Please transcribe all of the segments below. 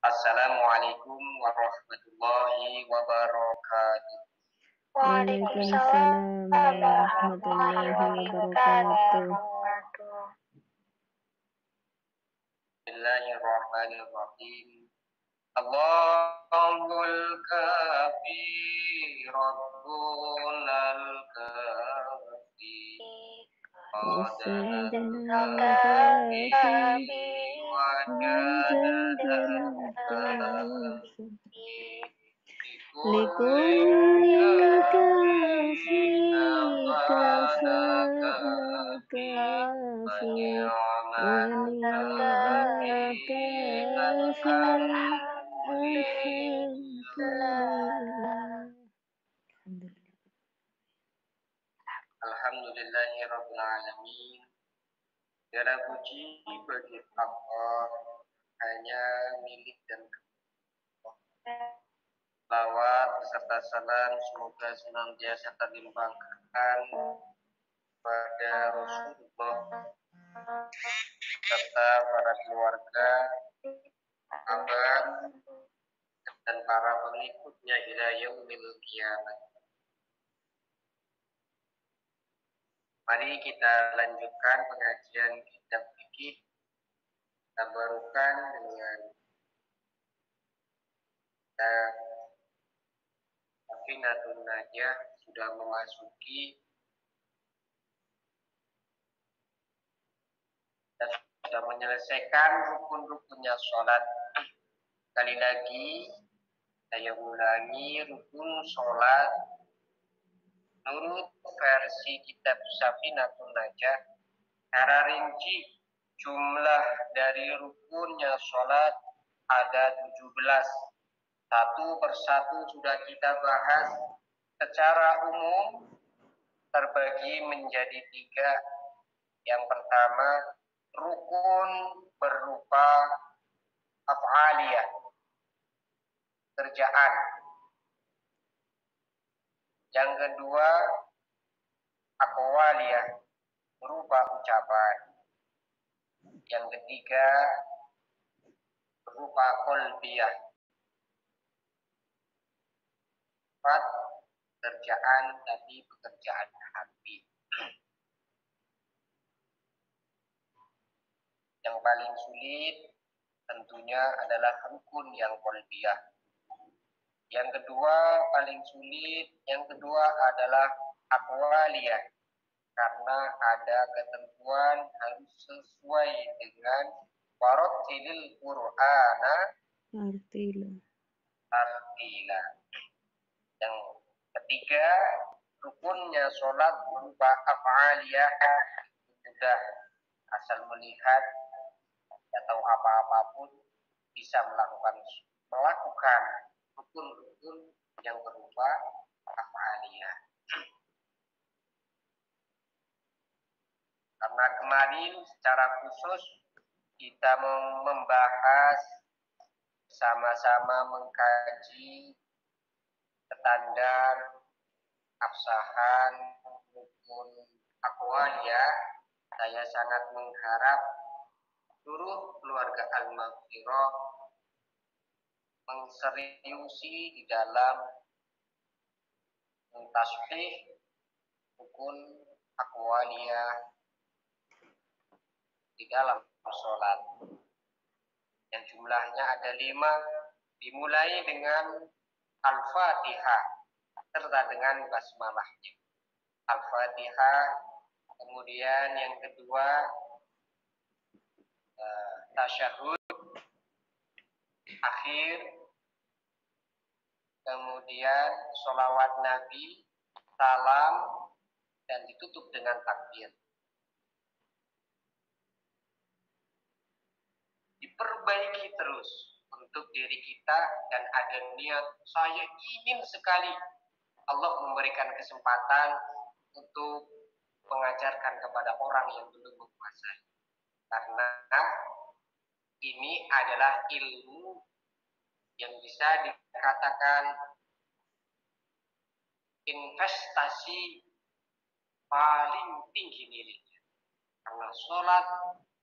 Assalamualaikum warahmatullahi wabarakatuh. Waalaikumsalam warahmatullahi wabarakatuh. Bismillahirrahmanirrahim. Allahul kafi Rabbunal kafi Wasadana kafi kafi wajadana kafi likulli likulli kafi kafi kafana kafana kafi kafi wani'ma wani'ma kafi alhamdulillah. Alhamdulillahirabbil alamin. Segala puji bagi Allah, hanya milik dan selawat beserta salam semoga senantiasa terlimpahkan pada Rasulullah serta para keluarga, sahabat, dan para pengikutnya ila yaumil qiyamah. Mari kita lanjutkan pengajian kitab fikih tabarukan dengan Safinatun Najah sudah memasuki dan sudah menyelesaikan rukun-rukunnya sholat. Sekali lagi saya ulangi, rukun sholat menurut versi kitab Safinatun Najah secara rinci jumlah dari rukunnya sholat ada 17. Satu persatu sudah kita bahas. Secara umum terbagi menjadi 3. Yang pertama, rukun berupa af'aliyah, kerjaan. Yang kedua, aqwaliyah, berupa ucapan. Yang ketiga, berupa qalbiyah. 4, pekerjaan tapi pekerjaan hati. Yang paling sulit tentunya adalah rukun yang qalbiyah. Yang kedua paling sulit, yang kedua adalah aqwaliyah, karena ada ketentuan harus sesuai dengan warattilil Qur'ana tartila. Yang ketiga, rukunnya sholat berupa af'aliyah, sudah asal melihat atau apa-apapun bisa melakukan rukun-rukun yang berupa af'aliyah. Karena kemarin secara khusus kita membahas sama-sama mengkaji standar absahan rukun aqwaliyah. Saya sangat mengharap seluruh keluarga Al-Maghfirah mengseriusi di dalam mentashih rukun aqwaliyah di dalam sholat. Yang jumlahnya ada 5, dimulai dengan Al-Fatihah serta dengan basmalahnya. Al-Fatihah, kemudian yang kedua tasyahud akhir, kemudian sholawat Nabi, salam, dan ditutup dengan takbir. Diperbaiki terus untuk diri kita dan ada niat, saya ingin sekali Allah memberikan kesempatan untuk mengajarkan kepada orang yang belum menguasai. Karena ini adalah ilmu yang bisa dikatakan investasi paling tinggi nilainya. Karena sholat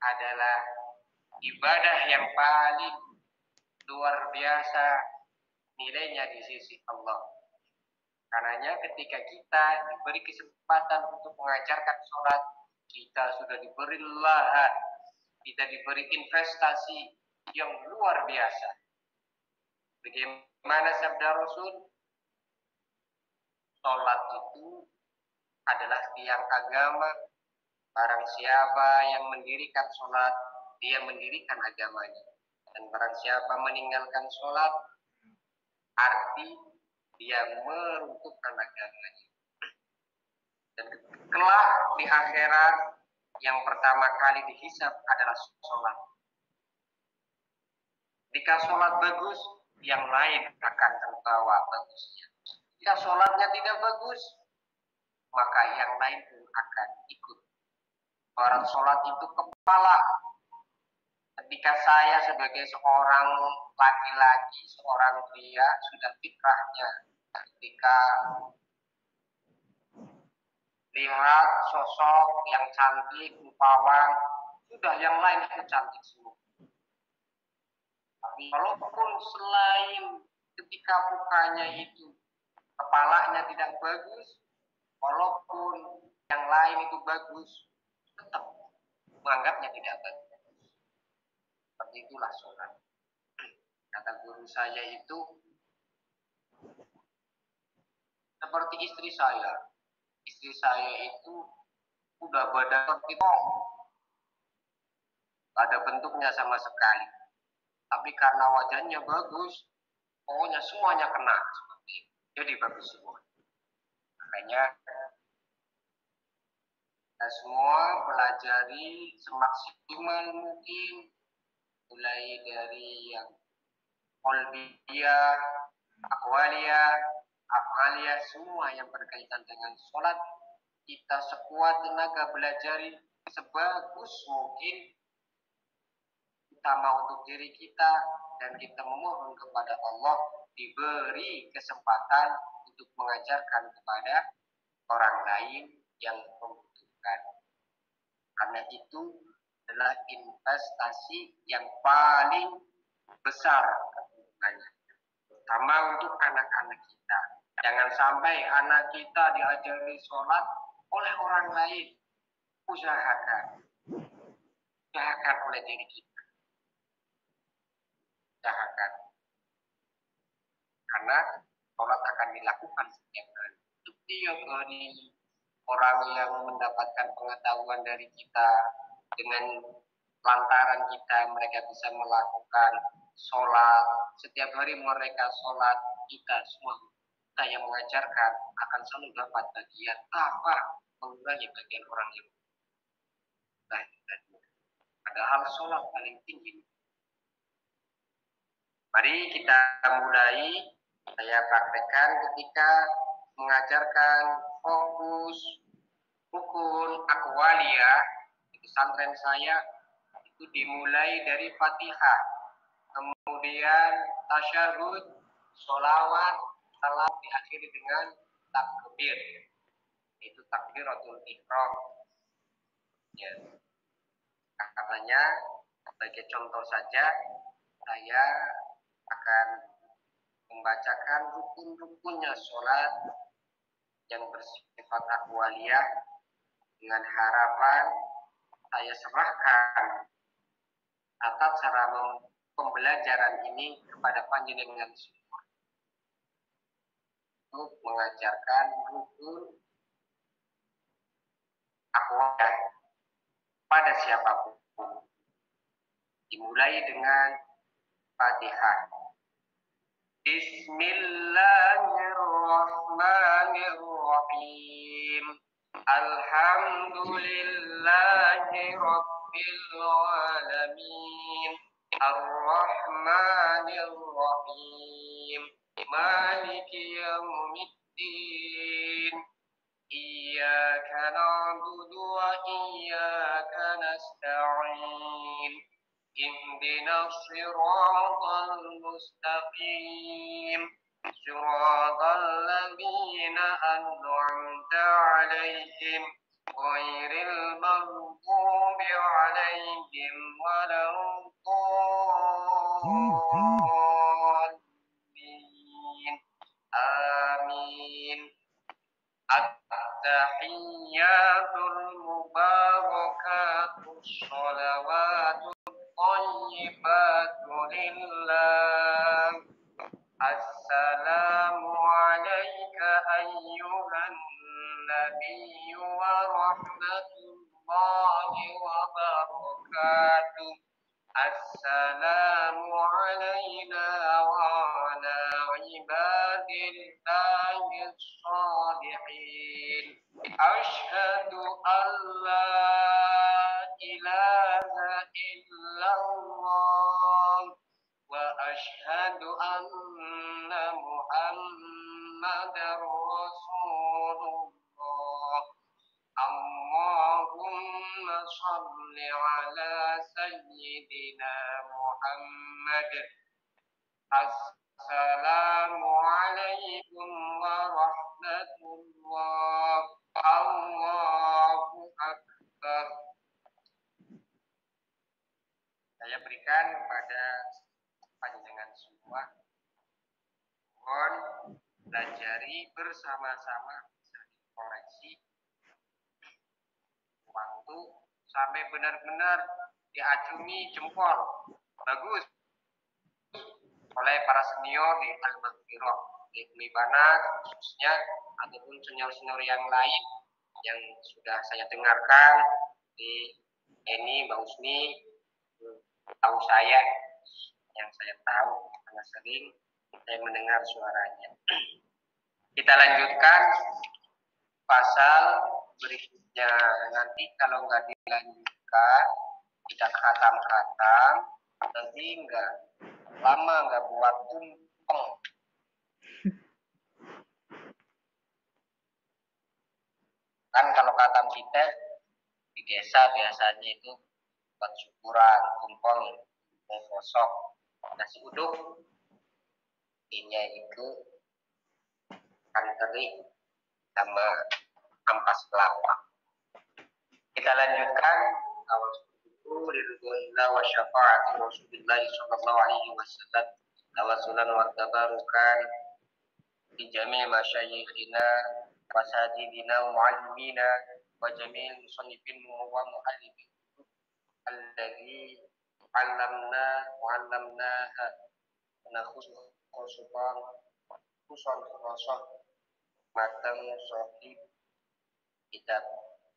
adalah ibadah yang paling luar biasa nilainya di sisi Allah. Karenanya ketika kita diberi kesempatan untuk mengajarkan sholat, kita sudah diberi lahan, kita diberi investasi yang luar biasa. Bagaimana sabda Rasul? Sholat itu adalah tiang agama. Barang siapa yang mendirikan sholat, dia mendirikan agamanya. Dan barang siapa meninggalkan sholat, arti dia meruntuhkan agamanya. Dan kelak di akhirat yang pertama kali dihisab adalah sholat. Jika sholat bagus, yang lain akan terbawa bagusnya. Jika sholatnya tidak bagus, maka yang lain pun akan ikut. Orang sholat itu kepala. Ketika saya sebagai seorang laki-laki, seorang pria, sudah fitrahnya. Ketika lihat sosok yang cantik, rupawan, sudah yang lain itu cantik semua. Tapi walaupun selain ketika mukanya itu, kepalanya tidak bagus, walaupun yang lain itu bagus, tetap menganggapnya tidak bagus. Seperti itulah sholat. Kata guru saya itu, seperti istri saya. Istri saya itu udah badan seperti ada bentuknya sama sekali. Tapi karena wajahnya bagus, pokoknya semuanya kena. Jadi bagus semua. Makanya kita semua pelajari semaksimal mungkin, mulai dari yang qalbiyah, aqwaliyah, af'aliyah, semua yang berkaitan dengan sholat, kita sekuat tenaga belajari sebagus mungkin, utama untuk diri kita, dan kita memohon kepada Allah diberi kesempatan untuk mengajarkan kepada orang lain yang membutuhkan. Karena itu adalah investasi yang paling besar keuntungannya, terutama untuk anak-anak kita. Jangan sampai anak kita diajari sholat oleh orang lain. Usahakan oleh diri kita. Usahakan. Karena sholat akan dilakukan setiap hari. Setiap hari orang yang mendapatkan pengetahuan dari kita, dengan lantaran kita mereka bisa melakukan sholat. Setiap hari mereka sholat, kita semua, kita yang mengajarkan akan selalu dapat bagian apa mengurangi bagian orang yang lain. Padahal sholat paling tinggi. Mari kita mulai. Saya praktekkan ketika mengajarkan fokus rukun aqwaliyah di pesantren saya, itu dimulai dari Fatihah, kemudian tasyahud, sholawat, salam diakhiri dengan takbir, itu takbiratul ihram. Ya. Katanya sebagai contoh saja, saya akan membacakan rukun-rukunnya sholat yang bersifat aqwaliyah, dengan harapan saya serahkan tata cara pembelajaran ini kepada panjenengan semua untuk mengajarkan rukun aqwaliyah pada siapapun. Dimulai dengan Fatihah. Bismillahirrahmanirrahim. Alhamdulillahi rabbil alamin. Ar-Rahmanir-Rahim. Maliki yaumiddin. Iyyaka na'budu wa iyyaka nasta'in. Ihdinas siratal mustaqim. Siratal ladzina an'amta 'alaihim ghairil maghdubi 'alaihim waladdallin. At-tahiyyatul mubarakatus sholawatut thayyibatu lillah. Assalamu alayka ayyuhan nabiyyu wa rahmatullahi wa barakatuh. Assalamu alayna wa ala ibadillahi shalihin. Ashhadu an la ilaha illallah wa ashhadu anna Muhammadar Rasulullah. Allahumma salli ala sayyidina Muhammad. Assalamu alaikum warahmatullahi wabarakatuh. Allahu Akbar. Saya berikan kepada panjenengan semua, mohon pelajari bersama-sama, koreksi waktu sampai benar-benar diacungi jempol bagus oleh para senior di Al-Maghfirah, di Unibana khususnya, ataupun senior-senior yang lain yang sudah saya dengarkan di Eni, Mbak Usni, tahu saya, yang saya tahu karena sering saya mendengar suaranya. Kita lanjutkan pasal berikutnya. Nanti kalau nggak dilanjutkan, kita khatam-khatam, nanti nggak lama, nggak buat tumpeng. Kan kalau khatam kita di desa biasanya itu buat syukuran, tumpeng, gosok, nasi uduk, ini itu kan teri sama ampas kelapa. Kita lanjutkan awal itu ridwanillah wa syafa'ati Rasulillah sallallahu alaihi wasallam tawassulan wa tabarukan di jami' masyayikhina wa sadidina wa muallimina wa jami' musannifin wa muallimin alladzi 'allamnaha khususan matang sahib kitab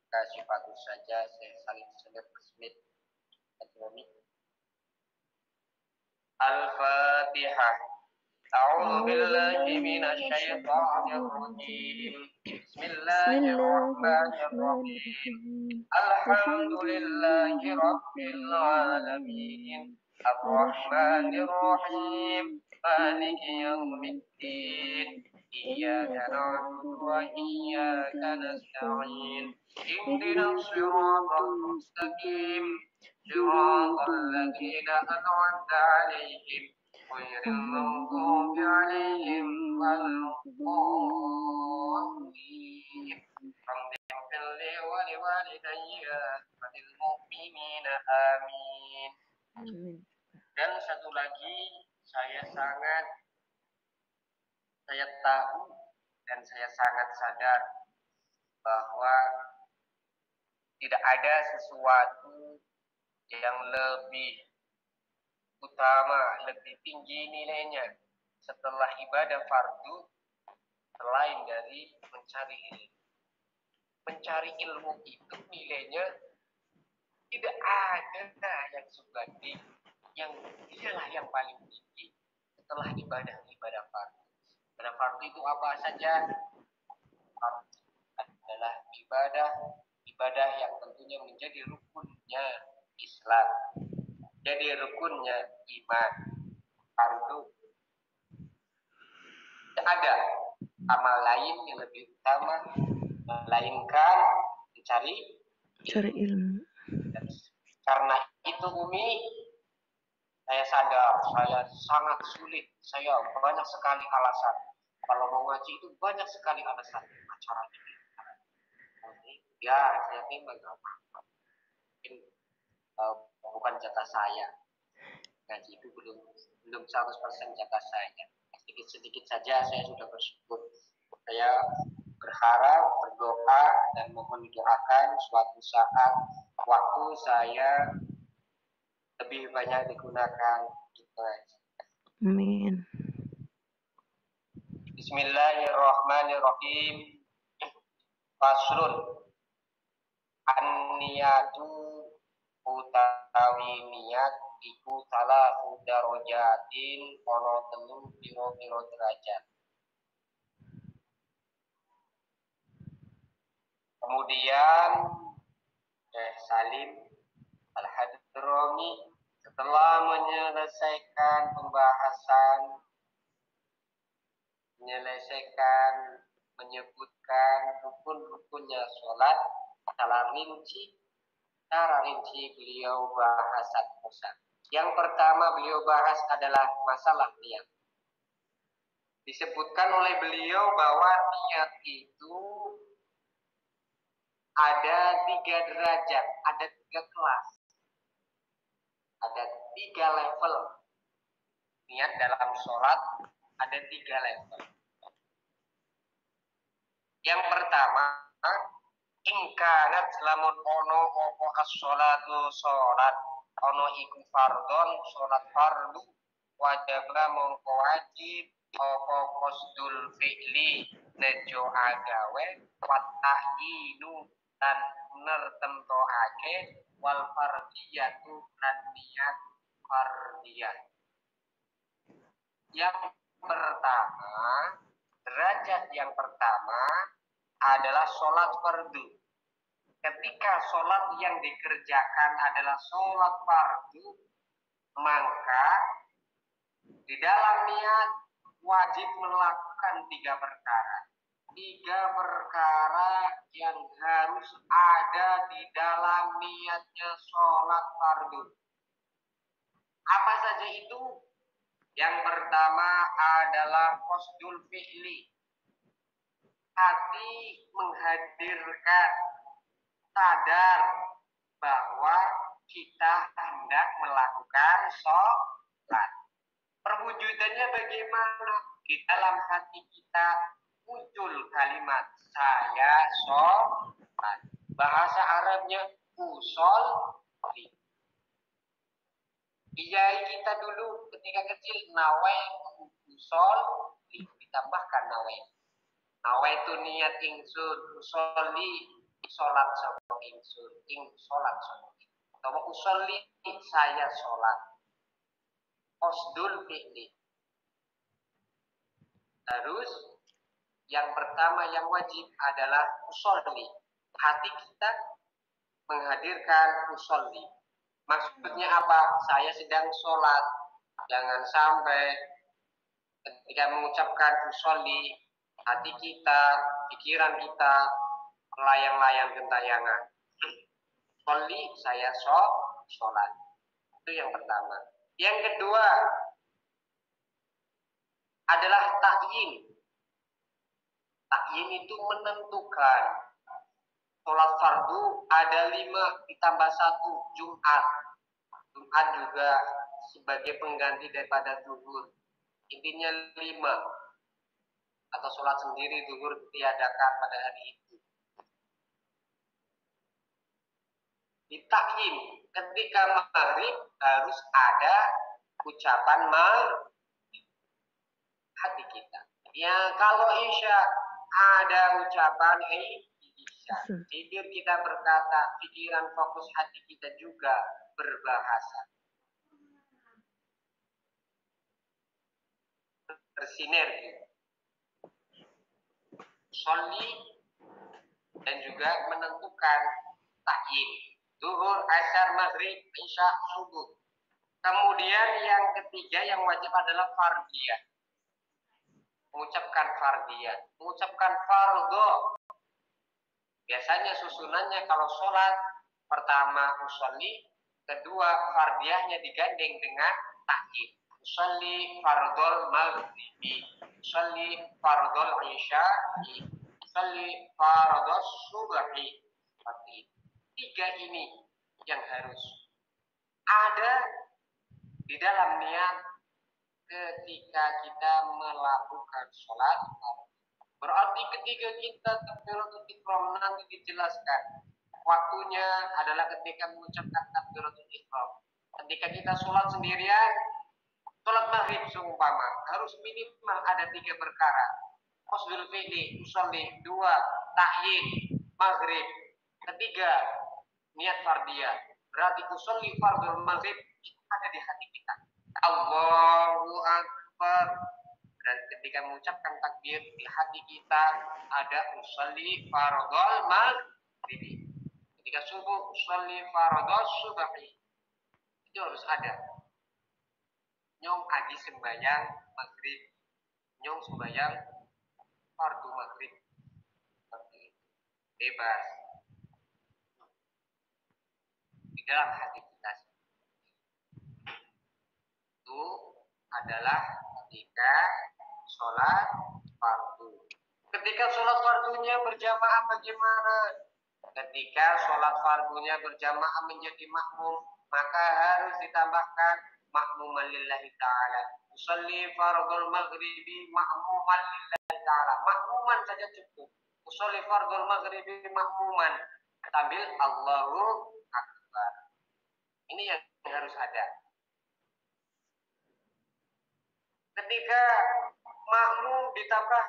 Kasyifatus saja saya saling selip resmi ekonomi. Al-Fatihah. A'udzu billahi minasyaitonir rajim. Bismillahirrahmanirrahim. Alhamdulillahi rabbil alamin. Ar-Rahmanir Rahim. Maliki yaumiddin. Iyyaka na'budu wa iyyaka nasta'in. Ihdinas siratal mustaqim. Siratal ladzina an'amta 'alaihim ghairil maghdubi 'alaihim waladdallin. Rabbighfirli wa liwalidayya wa lil mu'minina amin. Dan satu lagi, saya tahu dan saya sangat sadar bahwa tidak ada sesuatu yang lebih utama, lebih tinggi nilainya setelah ibadah fardu selain dari mencari ilmu. Mencari ilmu itu nilainya tidak ada yang sebanding, yang dialah yang paling tinggi setelah ibadah fardu. Ibadah fardu itu apa saja? Adalah ibadah yang tentunya menjadi rukunnya Islam, jadi rukunnya iman. Fardu tidak ada amal lain yang lebih utama melainkan mencari ilmu. Dan karena itu Umi, saya sadar saya sangat sulit, saya banyak sekali alasan. Kalau mau ngaji itu banyak sekali alasan. Acara ini, ya saya memang mungkin bukan jatah saya. Ngaji itu belum 100% jatah saya. Sedikit-sedikit saja saya sudah bersyukur. Saya berharap berdoa dan mohon didoakan suatu saat waktu saya lebih banyak digunakan. Amin. Bismillahirrahmanirrahim. Faslun. An-niyatu utawi niat iku salah darajatin ana telu pira-pira derajat. Kemudian Salim Al-Hadrami setelah menyelesaikan menyebutkan rukun-rukunnya sholat, secara rinci beliau bahas satu. Yang pertama beliau bahas adalah masalah niat. Disebutkan oleh beliau bahwa niat itu ada 3 derajat, ada 3 kelas, ada 3 level. Niat dalam sholat ada 3 level. Yang pertama, ingkanat lamun ono opo as-sholatu sholat ono iku fardon sholat fardu wajibna mongko wajib opo qasdul fi'li nejo agawe watahinu dan nertemtoake wal fardiyatu dan niat fardiyah. Yang pertama, derajat yang pertama adalah sholat fardu. Ketika sholat yang dikerjakan adalah sholat fardu, maka di dalam niat wajib melakukan 3 perkara. 3 perkara yang harus ada di dalam niatnya sholat fardu. Apa saja itu? Yang pertama adalah qasdul fi'li. Hati menghadirkan sadar bahwa kita hendak melakukan sholat. Perwujudannya bagaimana? Di dalam hati kita muncul kalimat saya sholat. Bahasa Arabnya usolli. Ijai kita dulu ketika kecil nawaitu usolli, ditambahkan nawaitu. Nawaitu niat ingsun usolli sholat sama ingsun, sholat sama ingsun. Atau usolli saya sholat. Qasdul fi'li. Terus yang pertama yang wajib adalah usolli. Hati kita menghadirkan usolli. Maksudnya apa? Saya sedang sholat. Jangan sampai ketika mengucapkan usolli, hati kita, pikiran kita melayang-layang gentayangan. Usolli, saya sholat. Itu yang pertama. Yang kedua adalah ta'yin. Ta'yin itu menentukan. Sholat fardu ada 5 ditambah 1 Jumat. Jumat juga sebagai pengganti daripada zuhur. Intinya 5. Atau sholat sendiri zuhur ditiadakan pada hari itu. Ditakyin ketika maghrib harus ada ucapan maghrib hati kita. Ya kalau isya ada ucapan isya. Zikir kita berkata, pikiran fokus hati kita juga berbahasa. Bersinergi. Sholli dan juga menentukan takyin. Zuhur, asar, maghrib, isya, subuh. Kemudian yang ketiga yang wajib adalah fardiyah. Mengucapkan fardiyah. Mengucapkan fardhu. Biasanya susunannya kalau sholat pertama usolli, kedua fardiyahnya digandeng dengan takyin. Usolli fardhul maghribi, usolli fardhul isya'i, usolli fardhus subhi. Seperti itu. 3 ini yang harus ada di dalam niat ketika kita melakukan sholat. Berarti ketika kita takbiratul ihram nanti dijelaskan waktunya adalah ketika mengucapkan takbiratul ihram. Ketika kita sholat sendirian, sholat maghrib seumpama harus minimal ada 3 perkara. Qasdul fi'li, usolli, 2 tahyin, maghrib, 3 niat fardiyah. Berarti usolli fardul maghrib itu ada di hati kita. Allahu Akbar. Dan ketika mengucapkan takbir di hati kita ada usolli fardul maghrib. Ketika subuh usolli fardul subhi. Itu harus ada. Nyong agi sembahyang maghrib, nyong sembahyang fardu maghrib, seperti itu. Bebas di dalam hati kita. Itu adalah ketika sholat fardu. Ketika sholat fardunya berjamaah bagaimana? Ketika sholat fardunya berjamaah menjadi makmum, maka harus ditambahkan makmuman lillahi ta'ala. Usolli fardul maghribi makmuman lillahi ta'ala. Makmuman saja cukup. Usolli fardul maghribi makmuman. Sambil Allahu Akbar. Ini yang harus ada. Ketika makmum ditambah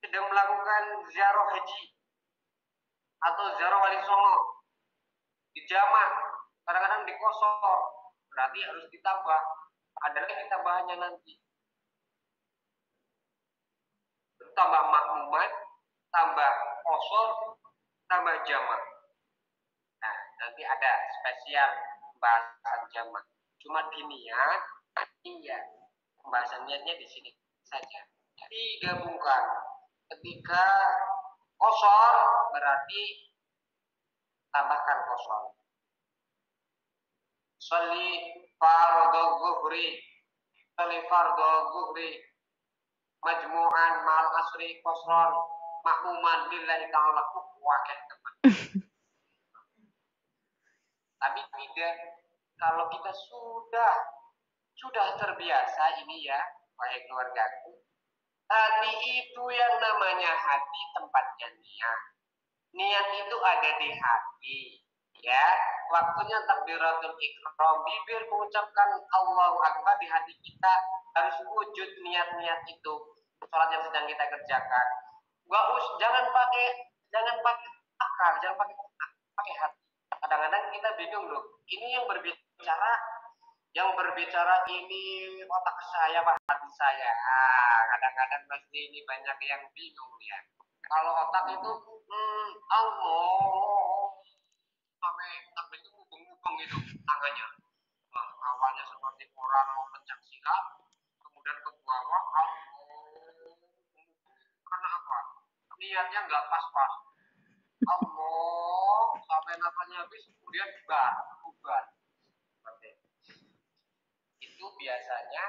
sedang melakukan ziarah haji atau ziarah wali songo, dijamah, kadang-kadang dikosor, berarti harus ditambah. Ada lagi tambahannya nanti. Tambah makmuman, tambah kosor, tambah jamah. Nah, nanti ada spesial pembahasan jamah. Cuma di niat, iya. Pembahasan niatnya di sini saja. Digabungkan. Ketika kosor berarti tambahkan kosor. Sholli fardhu zuhri, sholli fardhu zuhri majmu'an ma'al asri kosron makmuman lillahi ta'ala. Wakil teman. Tapi tidak, kalau kita sudah terbiasa ini ya, wahai keluargaku, hati itu yang namanya hati tempatnya niat. Niat itu ada di hati, ya. Waktunya takbiratul ihram, bibir mengucapkan Allahu Akbar, di hati kita harus wujud niat-niat itu. Sholat yang sedang kita kerjakan. Jangan pakai akal, jangan pakai hati. Kadang-kadang kita bingung loh. Ini yang berbicara ini otak saya, hati saya. Kadang-kadang pasti ini banyak yang bingung ya. Kalau otak itu Allah sampai takbir itu ngubung-ngubung gitu tangannya. Nah, awalnya seperti orang mau pencak silat, kemudian ke bawah Allah. Karena apa? Niatnya nggak pas-pas. Allah sampai nafasnya habis, kemudian bubar. Itu biasanya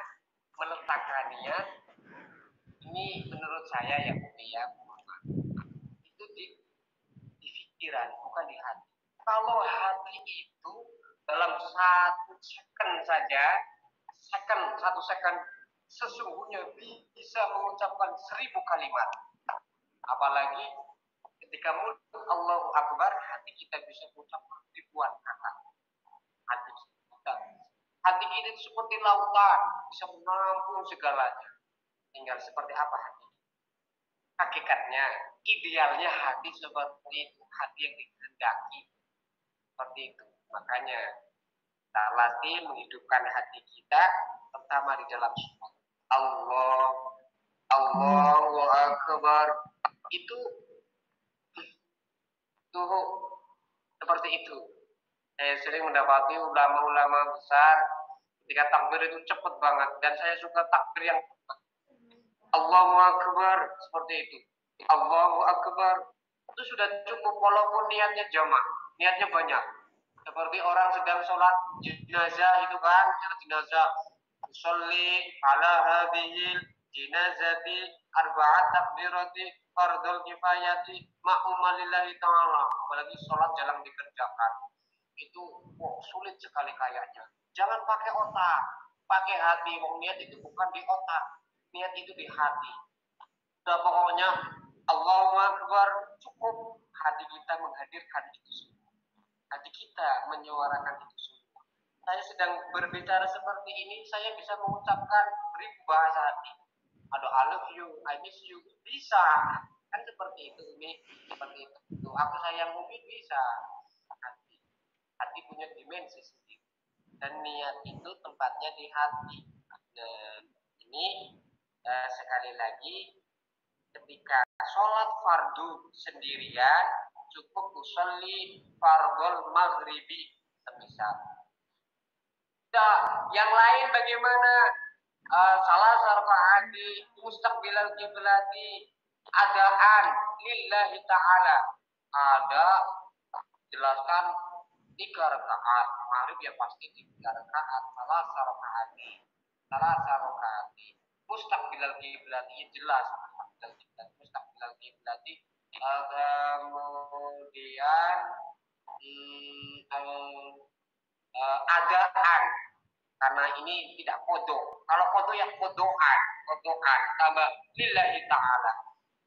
meletakkan niat. Ini menurut saya ya Budi ya, itu di pikiran bukan di hati. Kalau hati itu dalam 1 second saja, satu second sesungguhnya bisa mengucapkan 1000 kalimat. Apalagi ketika mulut Allahu Akbar, hati kita bisa mengucapkan ribuan kata. Hati kita seperti lautan, bisa menampung segalanya. Tinggal seperti apa hati. Hakikatnya, idealnya hati seperti itu, hati yang dikehendaki. Seperti itu. Makanya kita latih menghidupkan hati kita, pertama di dalam sholat. Allahu Akbar. Itu seperti itu. Saya sering mendapati ulama-ulama besar ketika takbir itu cepat banget, dan saya suka takbir yang cepat. Allahu Akbar, seperti itu. Allahu Akbar. Itu sudah cukup walaupun niatnya jamak, niatnya banyak. Seperti orang sedang sholat jenazah itu kan, jenazah. Sholli ala hadhil jenazati arba'at takbirati fardul kifayati ma'umman lillahi ta'ala. Apalagi sholat jarang dikerjakan. Itu sulit sekali kayaknya. Jangan pakai otak, pakai hati. Niat itu bukan di otak, niat itu di hati. Udah pokoknya Allahu Akbar, cukup hati kita menghadirkan itu semua. Hati kita menyuarakan itu semua. Saya sedang berbicara seperti ini, saya bisa mengucapkan ribu bahasa hati. Ada I love you, I miss you, bisa. Kan seperti itu, Umi. Seperti itu. Aku sayang Umi, bisa. Hati punya dimensi sendiri. Dan niat itu tempatnya di hati. Nah, ini sekali lagi, ketika sholat fardu sendirian, cukup usolli fardul maghribi semisal. Nah, yang lain bagaimana? Salah sarfa'ati mustaqbilal kiblati adaan lillahi ta'ala. Ada jelaskan 3 rakaat maghrib ya pasti 3 rakaat salah sarfa'ati mustaqbilal kiblati jelas mustaqbilal kiblati kemudian adaan karena ini tidak kodok. Kalau kodok yang kodokan tambah lillahi ta'ala.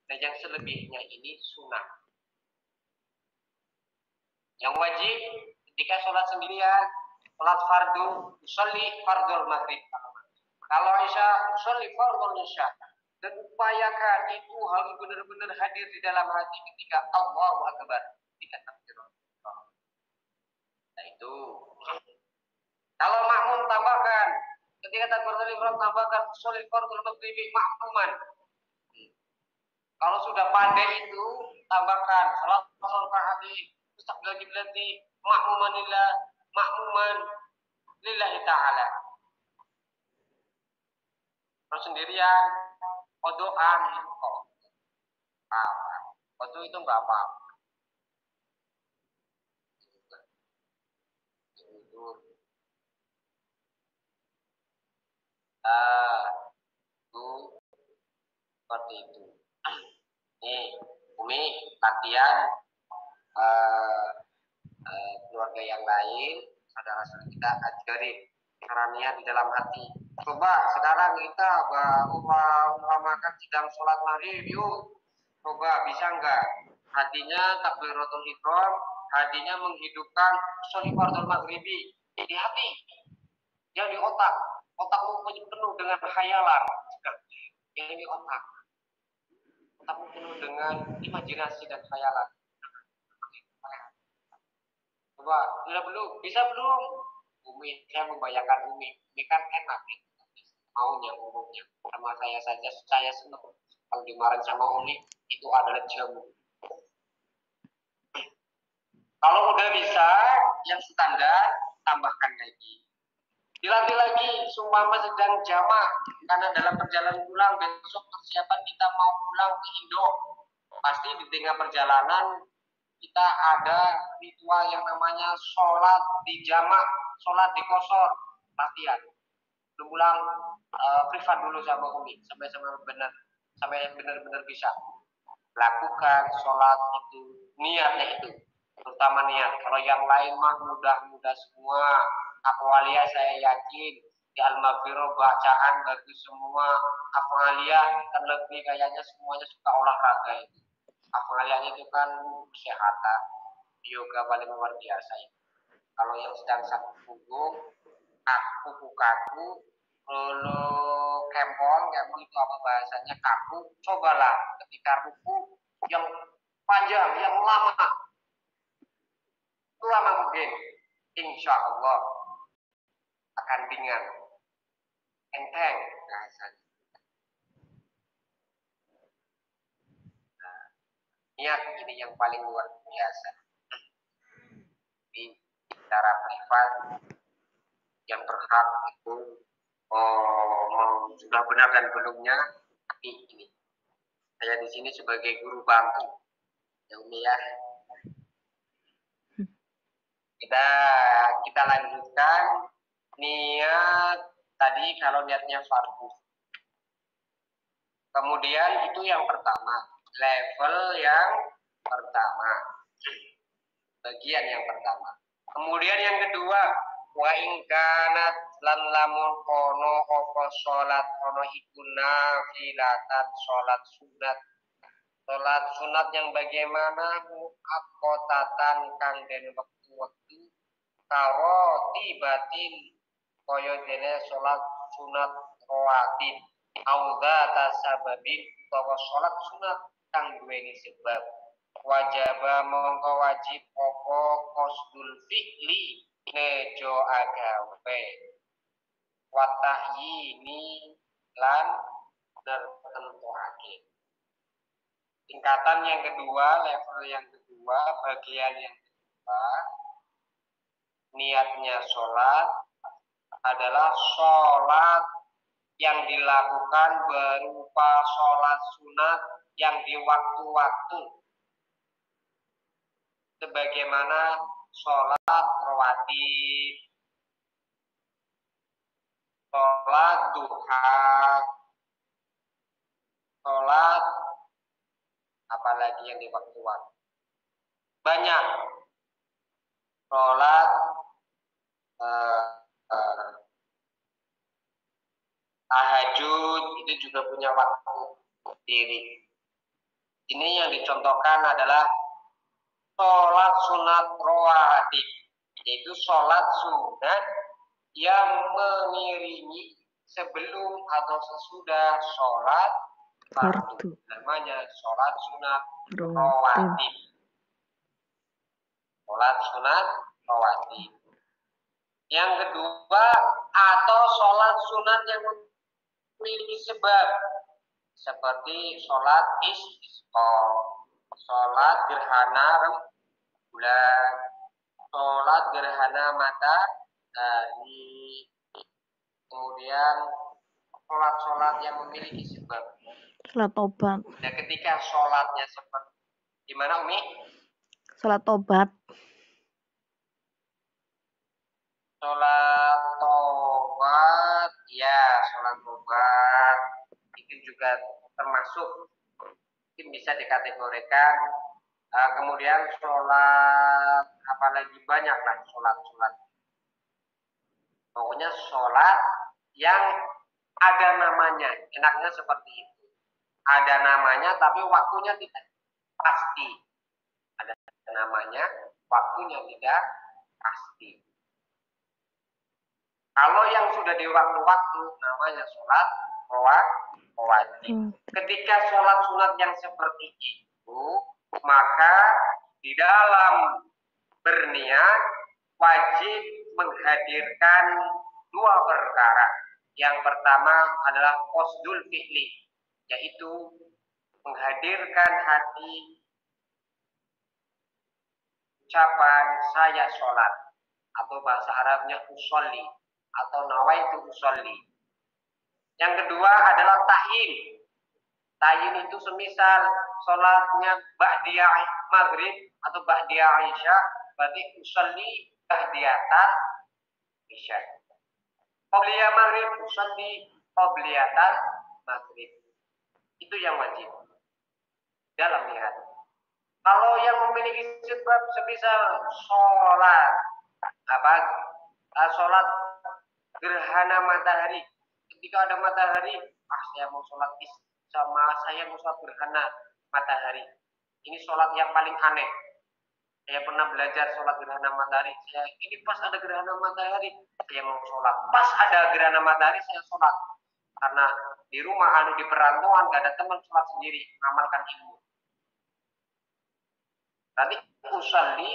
Dan yang selebihnya ini sunnah. Yang wajib ketika sholat sendirian, sholat fardu, usolli fardul maghrib. Kalau isya, usolli fardul isya. Dan upayakan itu harus benar-benar hadir di dalam hati ketika Allahu Akbar. Tidak takbir. Nah itu. Kalau makmum tambahkan, ketika takbiratul ihram tambahkan usolli fardul maghrib makmuman. Kalau sudah pandai itu tambahkan salat hadis mustaqbil kiblati makmuman lillahi ta'ala. Kalau sendirian kodokan itu kok apa? Kodo itu enggak apa-apa. Itu seperti itu. Nih, Umi latihan keluarga yang lain, saudara-saudara kita ajarin caranya di dalam hati. Coba sekarang kita umpamakan sedang sholat maghrib, yuk. Coba bisa enggak? Hatinya takbiratul ihram, hatinya menghidupkan sholli fardul maghribi di hati, yang di otak. Otakmu penuh dengan khayalan, yang di otak. Otakmu penuh dengan imajinasi dan khayalan. Coba, sudah belum? Bisa belum? Umi, saya membayangkan Umi kan enak gitu. Maunya umumnya. Sama saya saja, saya senang. Kalau dimarahin sama Umi, itu adalah jamu. Kalau udah bisa, yang standar, tambahkan lagi. Dilatih lagi, sumpama sedang jamak. Karena dalam perjalanan pulang, besok persiapan kita mau pulang ke Indo. Pasti di tengah perjalanan, kita ada ritual yang namanya sholat di jamak, sholat di kosor, latihan. Pulang privat dulu sama Umi, sampai benar-benar bisa lakukan sholat itu, niatnya itu, terutama niat. Kalau yang lain mah mudah semua. Akwalia saya yakin di Al-Maghfirah bacaan bagus semua. Akwalia terlebih kayaknya semuanya suka olahraga itu. Akwalia itu kan kesehatan, yoga paling luar biasa itu. Kalau yang sedang sakit punggung, kuku kaku, lalu kempol itu apa bahasanya, kaku, cobalah ketika ruku yang panjang, yang lama mungkin, insya Allah akan ringan, enteng rasanya. Nah, niat ini yang paling luar biasa. Di secara privat yang berhak itu sudah benar dan belumnya ini. Saya di sini sebagai guru bantu. Ya Umi ya. Kita lanjutkan niat tadi kalau niatnya fardu. Kemudian itu yang pertama, level yang pertama. Bagian yang pertama. Kemudian yang kedua, wa ingkanat lan lamun kono apa salat ono iku nafilatan salat sunat yang bagaimana muakkotatan kang den wektu karo tibatin kaya dene salat sunat rawatib auza tasababin utawa salat sunat kang duweni sebab wajaba mongko wajib apa qasdul fi'li nejo agawe watahyini lan tertentuake. Tingkatan yang kedua, level yang kedua, bagian yang kedua, niatnya sholat adalah sholat yang dilakukan berupa sholat sunat yang di waktu-waktu. Sebagaimana sholat rawatib, sholat duha, sholat apalagi yang di waktu-waktu. Banyak sholat tahajud itu juga punya waktu sendiri. Ini yang dicontohkan adalah sholat sunat rawatib, yaitu sholat sunat yang mengiringi sebelum atau sesudah sholat fardu. Namanya sholat sunat rawatib. Sholat sunat rawatib. Yang kedua, atau sholat sunat yang memiliki sebab, seperti sholat istisqa, sholat gerhana bulan, sholat gerhana matahari, kemudian sholat-sholat yang memiliki sebab. Sholat tobat. Nah, ketika sholatnya seperti gimana, Umi? Sholat tobat. Sholat tobat, ya, sholat tobat itu juga termasuk, mungkin bisa dikategorikan. Kemudian sholat, apalagi banyak lah sholat. Pokoknya sholat yang ada namanya, enaknya seperti itu. Ada namanya tapi waktunya tidak pasti. Ada namanya, waktunya tidak pasti. Kalau yang sudah di waktu-waktu namanya sholat rawatib. Ketika sholat sunat yang seperti itu, maka di dalam berniat wajib menghadirkan dua perkara. Yang pertama adalah qasdul fi'li, yaitu menghadirkan hati ucapan saya sholat, atau bahasa Arabnya usolli atau nawaitu usolli. Yang kedua adalah ta'yin. Ta'yin itu semisal sholatnya ba'diyah maghrib atau ba'diyah isya, berarti usolli ba'diyatal isya. Qobliyah maghrib usolli qobliyatal maghrib. Itu yang wajib dalam niat. Kalau yang memiliki sebab semisal sholat sholat gerhana matahari, ketika ada matahari, saya mau sholat sama saya mau sholat gerhana matahari. Ini sholat yang paling aneh. Saya pernah belajar sholat gerhana matahari. Ini pas ada gerhana matahari, saya mau sholat. Pas ada gerhana matahari, saya sholat. Karena di rumah di perantauan gak ada teman sholat sendiri, mengamalkan ilmu. Nanti usolli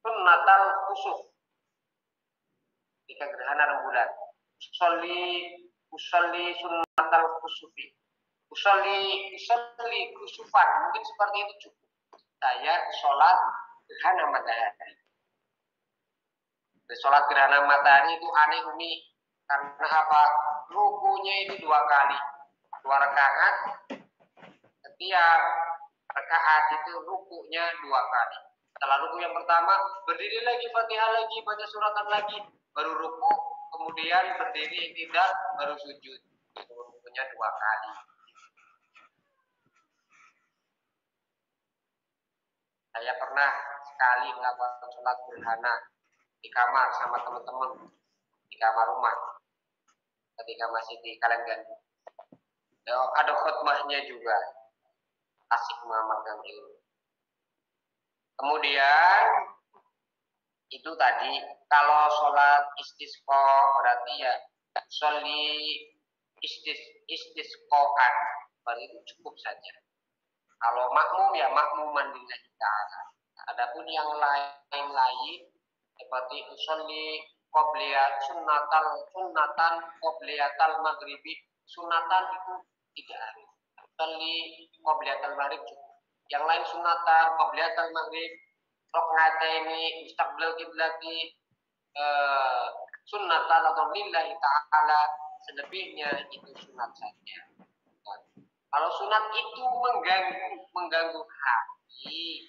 sunnatal khusuf, ketika gerhana rembulan. Usolli sunnatal khusufi. Usolli khusufan, mungkin seperti itu cukup. Saya sholat gerhana matahari. Sholat gerhana matahari itu aneh Umi, karena apa? Rukunya itu 2 kali, 2 rakaat. Setiap rakaat itu rukunya 2 kali. Setelah ruku yang pertama, berdiri lagi, Fatihah lagi, baca suratan lagi, baru ruku, kemudian berdiri tidak, baru sujud. Rukunya 2 kali. Saya pernah sekali melakukan sholat gerhana di kamar sama teman-teman di kamar rumah ketika masih di Kalengan. Ada khutbahnya juga, asik mengamalkan ilmu. Kemudian itu tadi kalau sholat istisqa berarti ya sholli istisqaan, berarti itu cukup saja. Kalau makmum ya makmuman lillahi ta'ala. Adapun yang lain seperti sholli sunatan qobliyatal maghribi, sunatan itu tidak harus. Sholli qobliyatal maghrib cukup. Yang lain sunatan qobliyatal maghrib, rakaataini mustaqbil qiblati, sunatan atau lillahi ta'ala, selebihnya itu sunat saja. Kalau sunat itu mengganggu hati,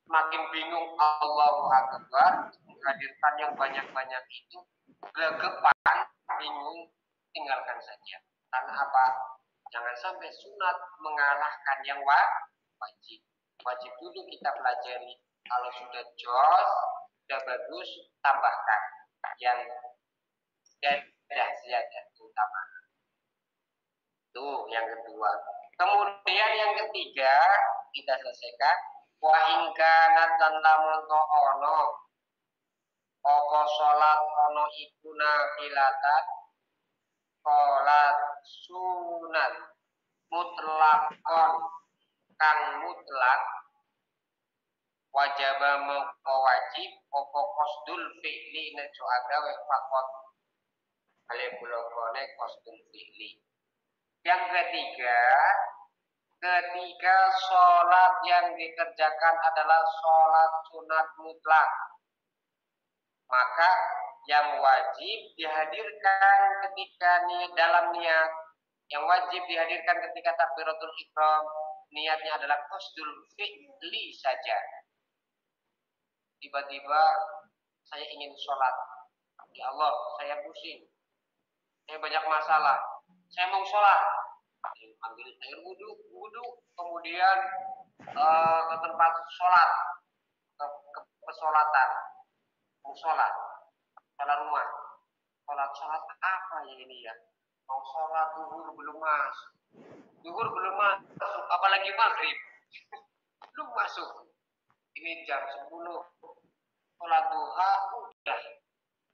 makin bingung Allahu Akbar, menghadirkan yang banyak-banyak itu, gregepan, bingung, tinggalkan saja. Karena apa? Jangan sampai sunat mengalahkan yang wajib. Wajib dulu kita pelajari. Kalau sudah jos, sudah bagus, tambahkan. Yang ziyadah utama. Itu yang kedua. Kemudian yang ketiga, kita selesaikan. Wa ingkanatan lamun ono apa salat ono iku nafilatan, salat sunat mutlakon kang mutlak, wajaba mengko wajib apa qasdul fi'li nejo agawe fakot ale bulogone qasdul fi'li. Yang ketiga, ketika sholat yang dikerjakan adalah sholat sunat mutlak, maka yang wajib dihadirkan ketika dalam niat, yang wajib dihadirkan ketika takbiratul ihram, niatnya adalah qasdul fi'li saja. Tiba-tiba saya ingin sholat, ya Allah saya pusing, saya banyak masalah, saya mau sholat, ambil air wudhu, kemudian ke tempat sholat, ke pesolatan, mau sholat rumah, sholat apa ya ini ya, mau sholat zuhur belum masuk, apalagi maghrib belum masuk, ini jam 10, sholat duha udah,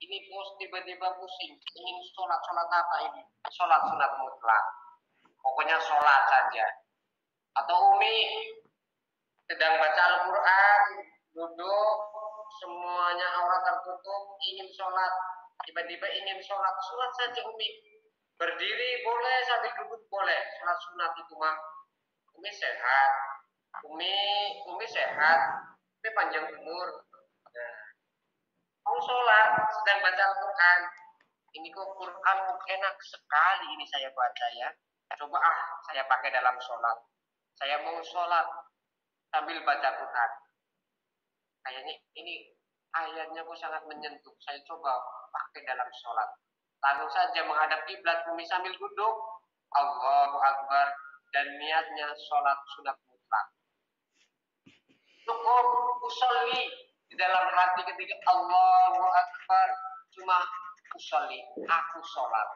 ini bos tiba-tiba pusing, ingin sholat apa ini, sholat sunat mutlak. Pokoknya sholat saja. Atau Umi sedang baca Al-Quran, duduk, semuanya aurat tertutup, ingin sholat. Tiba-tiba ingin sholat saja Umi. Berdiri boleh, sambil duduk boleh. Sholat sunat itu mah. Umi sehat. Umi sehat. Umi panjang umur. Nah, mau sholat, sedang baca Al-Quran. Ini kok Quran enak sekali ini saya baca ya. Coba saya pakai dalam sholat. Saya mau sholat sambil baca Quran. Kayaknya ini ayatnya kok sangat menyentuh. Saya coba pakai dalam sholat. Langsung saja menghadap kiblat, Umi sambil duduk, Allahu Akbar, dan niatnya sholat sunat mutlak. Cukup usolli di dalam hati ketika Allahu Akbar, cuma usolli, aku sholat.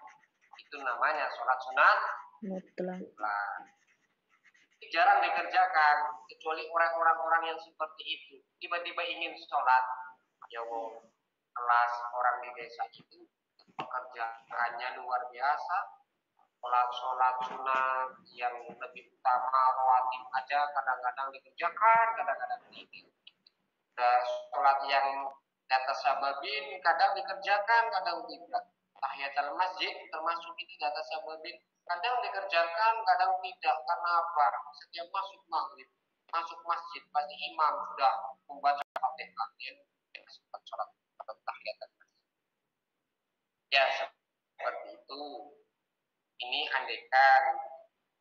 Itu namanya sholat sunat mutlak. Jarang dikerjakan kecuali orang-orang yang seperti itu. Tiba-tiba ingin sholat, ya Allah, kelas orang di desa itu pekerjaannya luar biasa. Sholat sunat yang lebih utama rawatib aja kadang-kadang dikerjakan, kadang-kadang tidak. Sholat yang data sababin kadang dikerjakan, kadang tidak. Tahiyatul masjid termasuk itu data sababin, kadang dikerjakan, kadang tidak. Karena apa? Setiap masuk maghrib, masuk masjid, pasti imam sudah membaca Fatihah, dia sempat sholat tahiyatul masjid. Ya seperti itu. Ini andaikan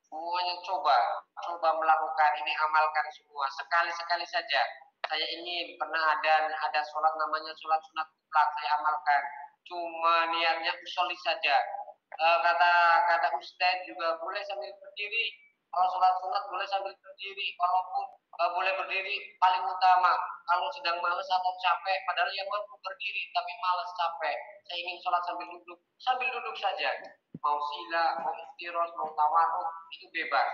semuanya coba melakukan ini, amalkan semua sekali-sekali saja. Saya ingin pernah ada sholat namanya sholat sunat mutlak, saya amalkan. Cuma niatnya usolli saja. Kata Ustadz juga boleh sambil berdiri. Kalau sholat sunat boleh sambil berdiri, walaupun boleh berdiri paling utama. Kalau sedang malas atau capek, padahal yang mampu berdiri tapi malas capek, saya ingin sholat sambil duduk saja. Mau sila, mau iftiros, mau tawaruk, itu bebas.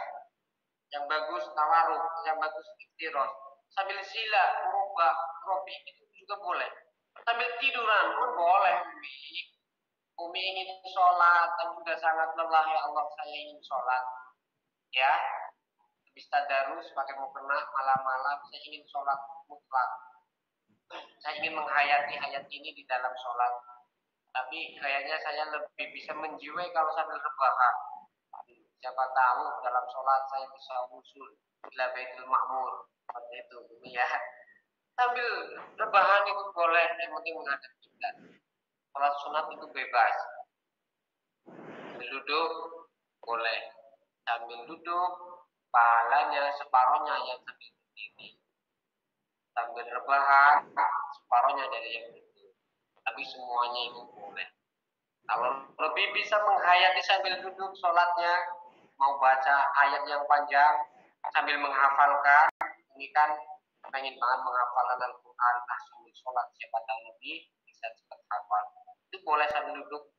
Yang bagus tawaruk, yang bagus iftiros. Sambil sila, merubah, robi, itu juga boleh. Sambil tiduran pun boleh. Umi ingin sholat, dan sudah sangat lelah, ya Allah saya ingin sholat. Ya, habis tadarus pakai mukena malam-malam, saya ingin sholat mutlak. Saya ingin menghayati hayat ini di dalam sholat. Tapi kayaknya saya lebih bisa menjiwai kalau sambil rebahan. Siapa tahu dalam sholat saya bisa usul ila Baitul Ma'mur. Seperti itu, ini ya. Sambil rebahan itu boleh, yang penting menghadap kiblat. Sholat sunat itu bebas. Sambil duduk boleh. Sambil duduk pahalanya separohnya yang sambil berdiri. Sambil rebahan separohnya dari yang berdiri. Tapi semuanya itu boleh. Kalau lebih bisa menghayati sambil duduk sholatnya, mau baca ayat yang panjang sambil menghafalkan, ini kan pengen banget menghafalkan Al-Quran, sambil sholat, siapa tahu lebih bisa cepat hafal. Itu boleh sambil duduk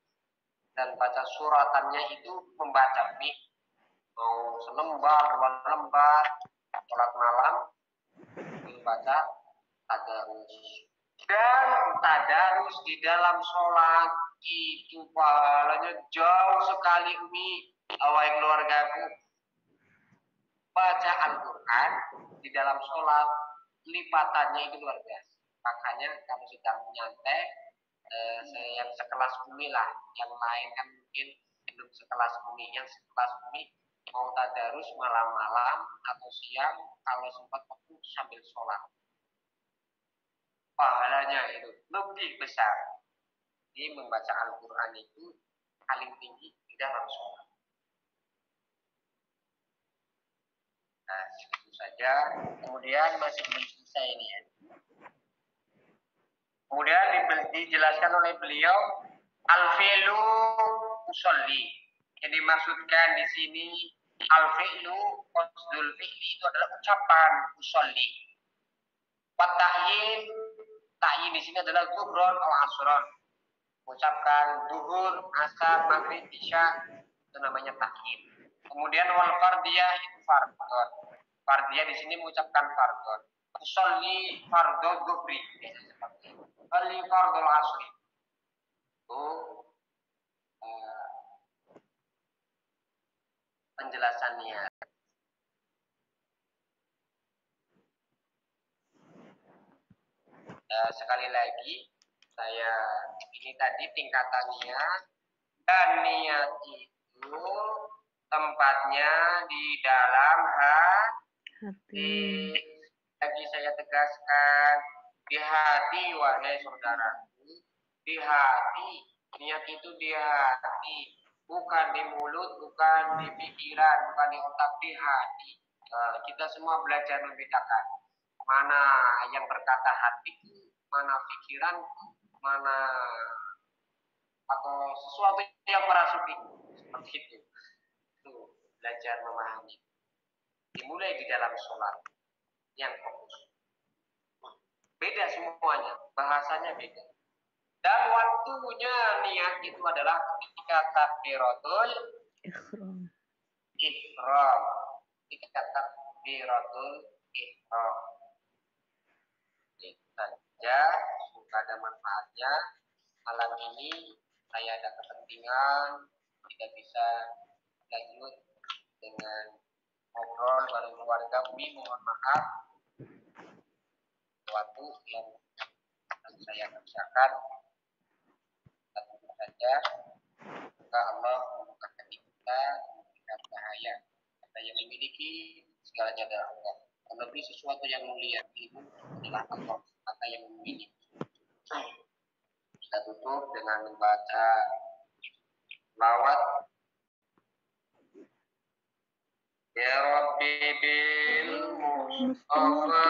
dan baca suratannya itu membaca nih, mau selembar, dua lembar, sholat malam, baca tadarus. Dan tadarus di dalam sholat itu pahalanya jauh sekali Umi, awal keluargaku. Baca Al-Quran di dalam sholat lipatannya itu luar biasa. Makanya kalau sedang nyantai, saya yang sekelas Umi lah, yang lain kan mungkin belum sekelas Umi, yang sekelas Umi mau tadarus malam-malam atau siang kalau sempat waktu sambil sholat, pahalanya itu lebih besar. Jadi membaca Al-Quran itu paling tinggi di dalam sholat. Nah, itu saja. Kemudian masih belum selesai ini ya. Kemudian dijelaskan oleh beliau al-fi'lu usolli. Yang dimaksudkan di sini al-fi'lu qasdul fi'li itu adalah ucapan usolli. Wa ta'yin di sini adalah zuhron atau asron. Mengucapkan duhur, asar, maghrib, isya, itu namanya ta'yin. Kemudian wal fardiyah itu fardhon. Fardiyah di sini mengucapkan fardhon. Usolli fardhu dhuhri. Usolli fardhul asri. Itu penjelasannya. Sekali lagi saya ini tadi tingkatannya, dan niat itu tempatnya di dalam hati. Lagi saya tegaskan, di hati wahai saudaraku, di hati. Niat itu di hati, bukan di mulut, bukan di pikiran, bukan di otak, di hati. Kita semua belajar membedakan mana yang berkata hati, mana pikiran, mana atau sesuatu yang merasuki, seperti itu. Itu belajar memahami. Dimulai di dalam sholat yang fokus. Beda semuanya, bahasanya beda. Dan waktunya niat itu adalah ketika takbiratul ihram. Ketika takbiratul ihram. Itu saja, semoga ada manfaatnya. Malam ini saya ada kepentingan, tidak bisa lanjut dengan ngobrol bareng keluarga Umi, mohon maaf. Sesuatu yang saya kerjakan, tentu saja semoga Allah membukakan kita dengan cahaya. Kita yang memiliki segalanya adalah Allah. Terlebih sesuatu yang mulia ilmu adalah Allah, maka yang memiliki. Kita tutup dengan membaca lawat Ya Rabbi bil Mustafa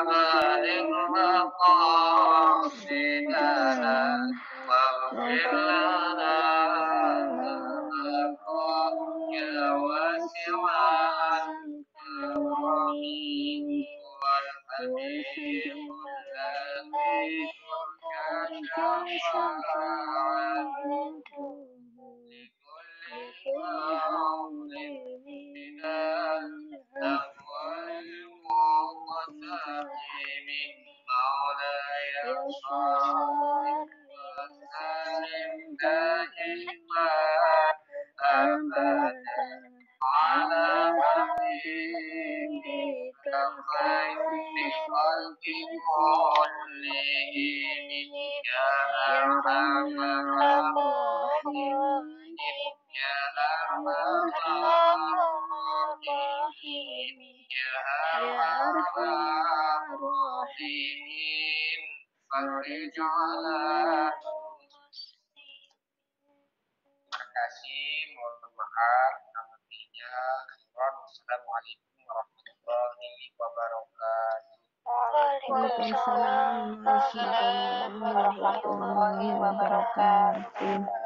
baligh maqasidana waghfir lana ya wasi'al karami Terima kasih, mohon maaf. Assalamualaikum warahmatullahi wabarakatuh. Waalaikumsalam warahmatullahi wabarakatuh.